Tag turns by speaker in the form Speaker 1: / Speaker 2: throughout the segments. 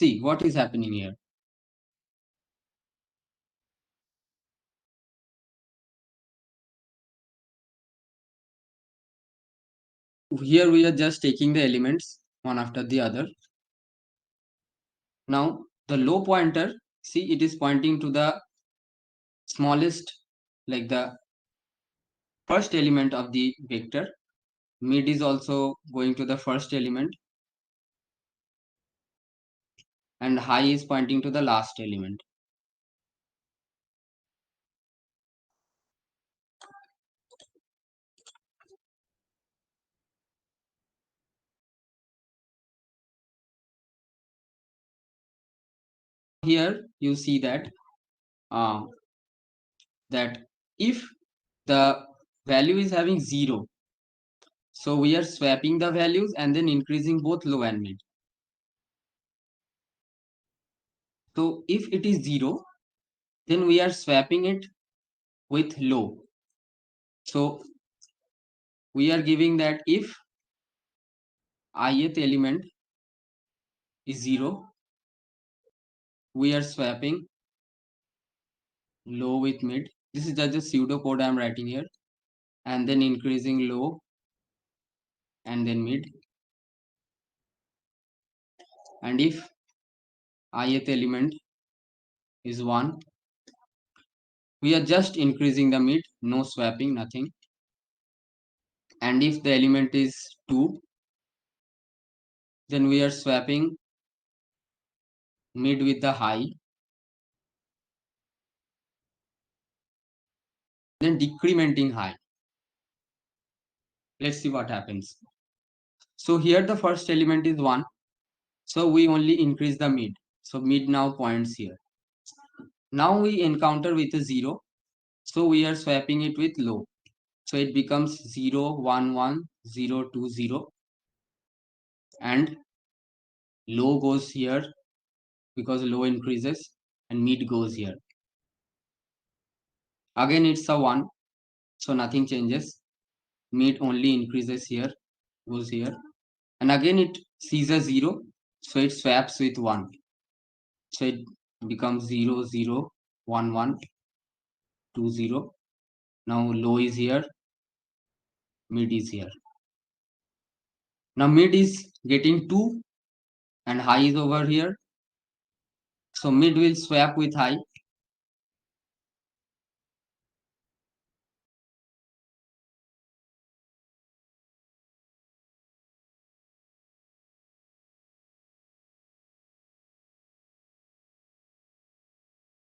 Speaker 1: See what is happening here. Here we are just taking the elements one after the other. Now the low pointer, see, it is pointing to the smallest, like the first element of the vector. Mid is also going to the first element, and high is pointing to the last element. Here you see that uh, that if the value is having 0, so we are swapping the values and then increasing both low and mid. So if it is 0, then we are swapping it with low. So we are giving that if ith element is 0, we are swapping low with mid. This is just a pseudo code I am writing here, and then increasing low and then mid. And if ith element is 1, we are just increasing the mid, no swapping, nothing. And if the element is 2, then we are swapping mid with the high, then decrementing high. Let's see what happens. So here the first element is 1, so we only increase the mid. So mid now points here. Now we encounter with a 0, so we are swapping it with low. So it becomes 0, 1, 1, 0, 2, 0, and low goes here because low increases, and mid goes here. Again it's a 1, so nothing changes. Mid only increases here, goes here, and again it sees a 0, so it swaps with 1. So it becomes 0, 0, 1, 1, 2, 0. Now low is here, mid is here. Now mid is getting 2 and high is over here. So mid will swap with high.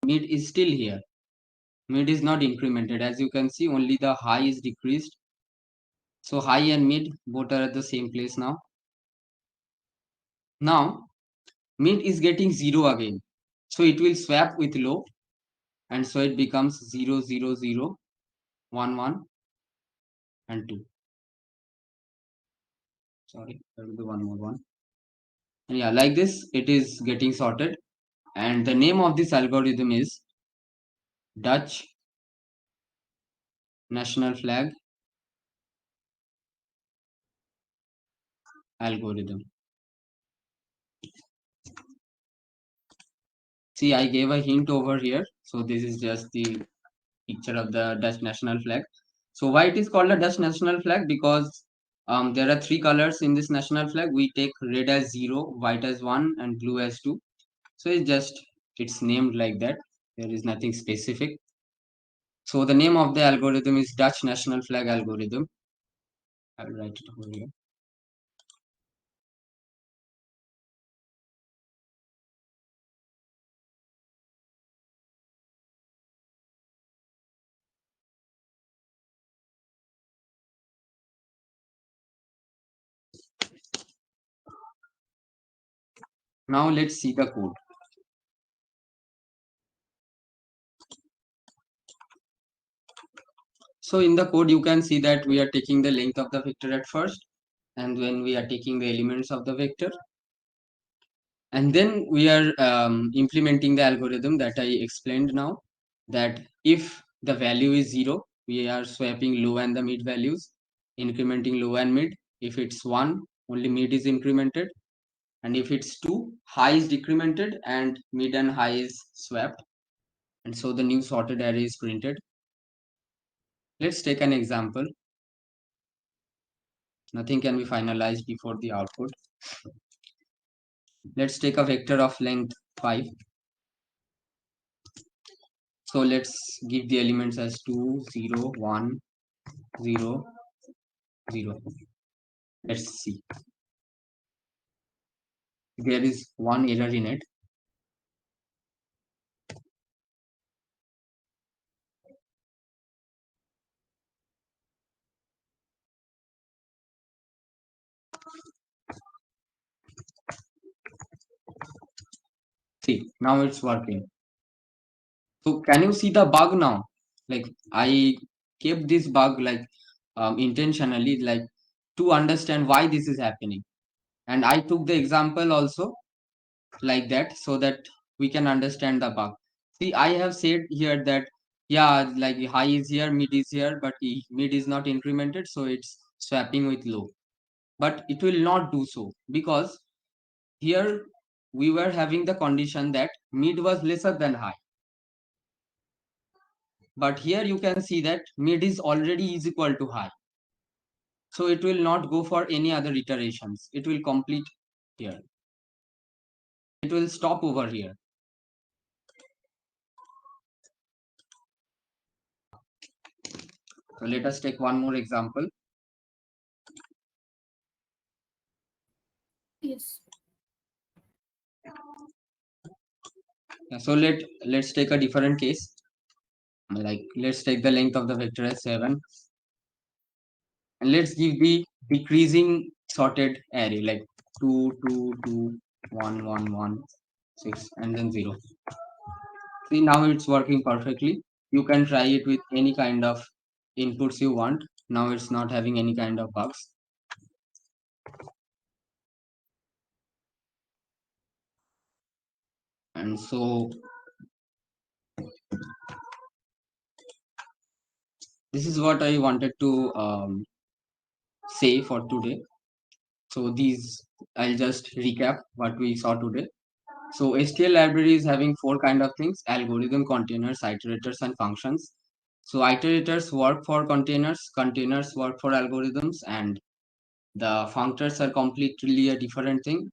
Speaker 1: Mid is still here. Mid is not incremented. As you can see, only the high is decreased. So high and mid both are at the same place now. Now mid is getting 0 again. So it will swap with low, and so it becomes 0, 0, 0, 1, 1, and 2. Sorry, there will be one more one. And yeah, like this it is getting sorted. And the name of this algorithm is Dutch national flag algorithm. See, I gave a hint over here. So this is just the picture of the Dutch national flag. So why it is called a Dutch national flag? Because there are 3 colors in this national flag. We take red as 0, white as 1, and blue as 2. So it's named like that. There is nothing specific. So the name of the algorithm is Dutch national flag algorithm. I'll write it over here. Now let's see the code. So in the code, you can see that we are taking the length of the vector at first, and when we are taking the elements of the vector, and then we are implementing the algorithm that I explained now, that if the value is 0, we are swapping low and the mid values, incrementing low and mid. If it's 1, only mid is incremented, and if it's 2, high is decremented and mid and high is swapped. And so the new sorted array is printed. Let's take an example. Nothing can be finalized before the output. Let's take a vector of length 5. So let's give the elements as 2, 0, 1, 0, 0. Let's see. There is one error in it. See, now it's working. So can you see the bug now? Like I kept this bug like intentionally, like to understand why this is happening. And I took the example also like that so that we can understand the bug. See, I have said here that yeah, like high is here, mid is here, but mid is not incremented, so it's swapping with low. But it will not do so because here we were having the condition that mid was lesser than high. But here you can see that mid is already is equal to high. So it will not go for any other iterations. It will complete here. It will stop over here. So let us take one more example.
Speaker 2: Yes.
Speaker 1: So let's take a different case. Like let's take the length of the vector as 7. And let's give the decreasing sorted array like 2, 2, 2, 1, 1, 1, 6, and then 0. See, now it's working perfectly. You can try it with any kind of inputs you want. Now it's not having any kind of bugs. And so this is what I wanted to say for today. So these, I'll just recap what we saw today. So STL library is having four kind of things: algorithm, containers, iterators, and functions. So iterators work for containers, containers work for algorithms, and the functors are completely a different thing.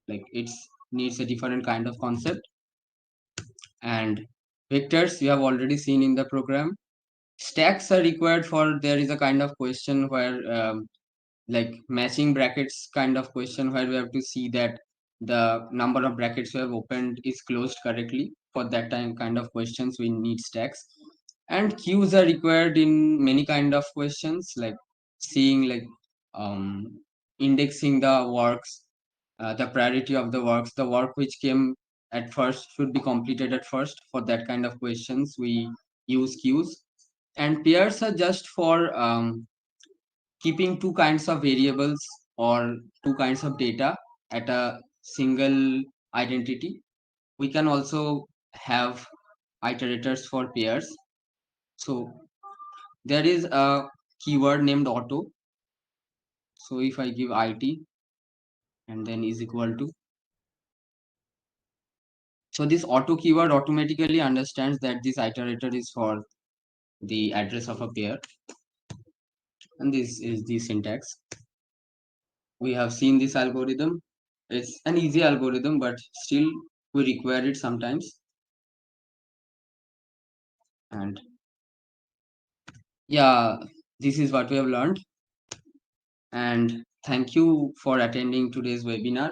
Speaker 1: Like it's needs a different kind of concept. And vectors you have already seen in the program. Stacks are required for there is a kind of question where like matching brackets kind of question where we have to see that the number of brackets we have opened is closed correctly. For that time kind of questions we need stacks. And queues are required in many kind of questions like seeing like um, indexing the works, the priority of the works, the work which came at first should be completed at first. For that kind of questions we use queues. And pairs are just for keeping two kinds of variables or two kinds of data at a single identity. We can also have iterators for pairs. So there is a keyword named auto. So if I give it and then is equal to, so this auto keyword automatically understands that this iterator is for the address of a pair, and this is the syntax. We have seen this algorithm. It's an easy algorithm, but still we require it sometimes. And yeah, this is what we have learned. And thank you for attending today's webinar.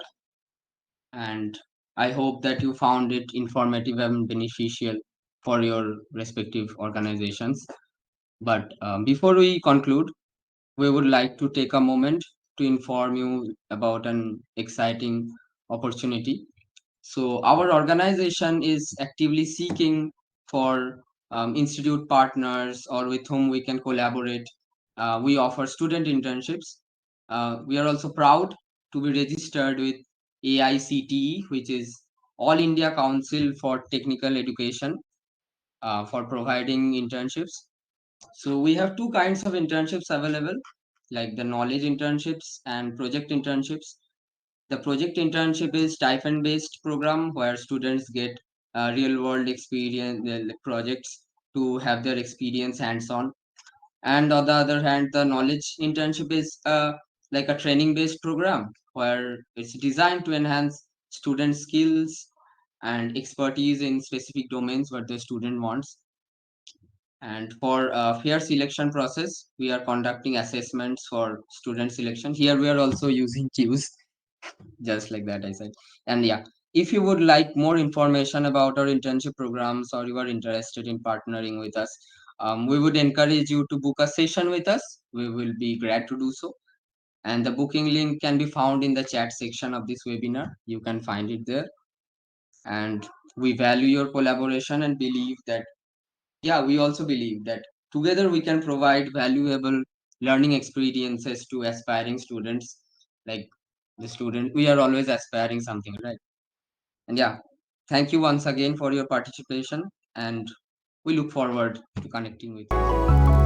Speaker 1: And I hope that you found it informative and beneficial for your respective organizations. But before we conclude, we would like to take a moment to inform you about an exciting opportunity. So our organization is actively seeking for institute partners or with whom we can collaborate. We offer student internships. We are also proud to be registered with AICTE, which is All India Council for Technical Education, for providing internships. So we have two kinds of internships available, like the knowledge internships and project internships. The project internship is stipend-based program where students get real-world experience projects to have their experience hands-on. And on the other hand, the knowledge internship is like a training-based program where it's designed to enhance student skills and expertise in specific domains what the student wants. And for fair selection process, we are conducting assessments for student selection. Here we are also using Qs, just like that I said. And yeah, if you would like more information about our internship programs or you are interested in partnering with us, we would encourage you to book a session with us. We will be glad to do so. And the booking link can be found in the chat section of this webinar. You can find it there. And we value your collaboration and believe that, yeah, we also believe that together we can provide valuable learning experiences to aspiring students. Like the student, we are always aspiring something, right? And yeah, thank you once again for your participation, and we look forward to connecting with you.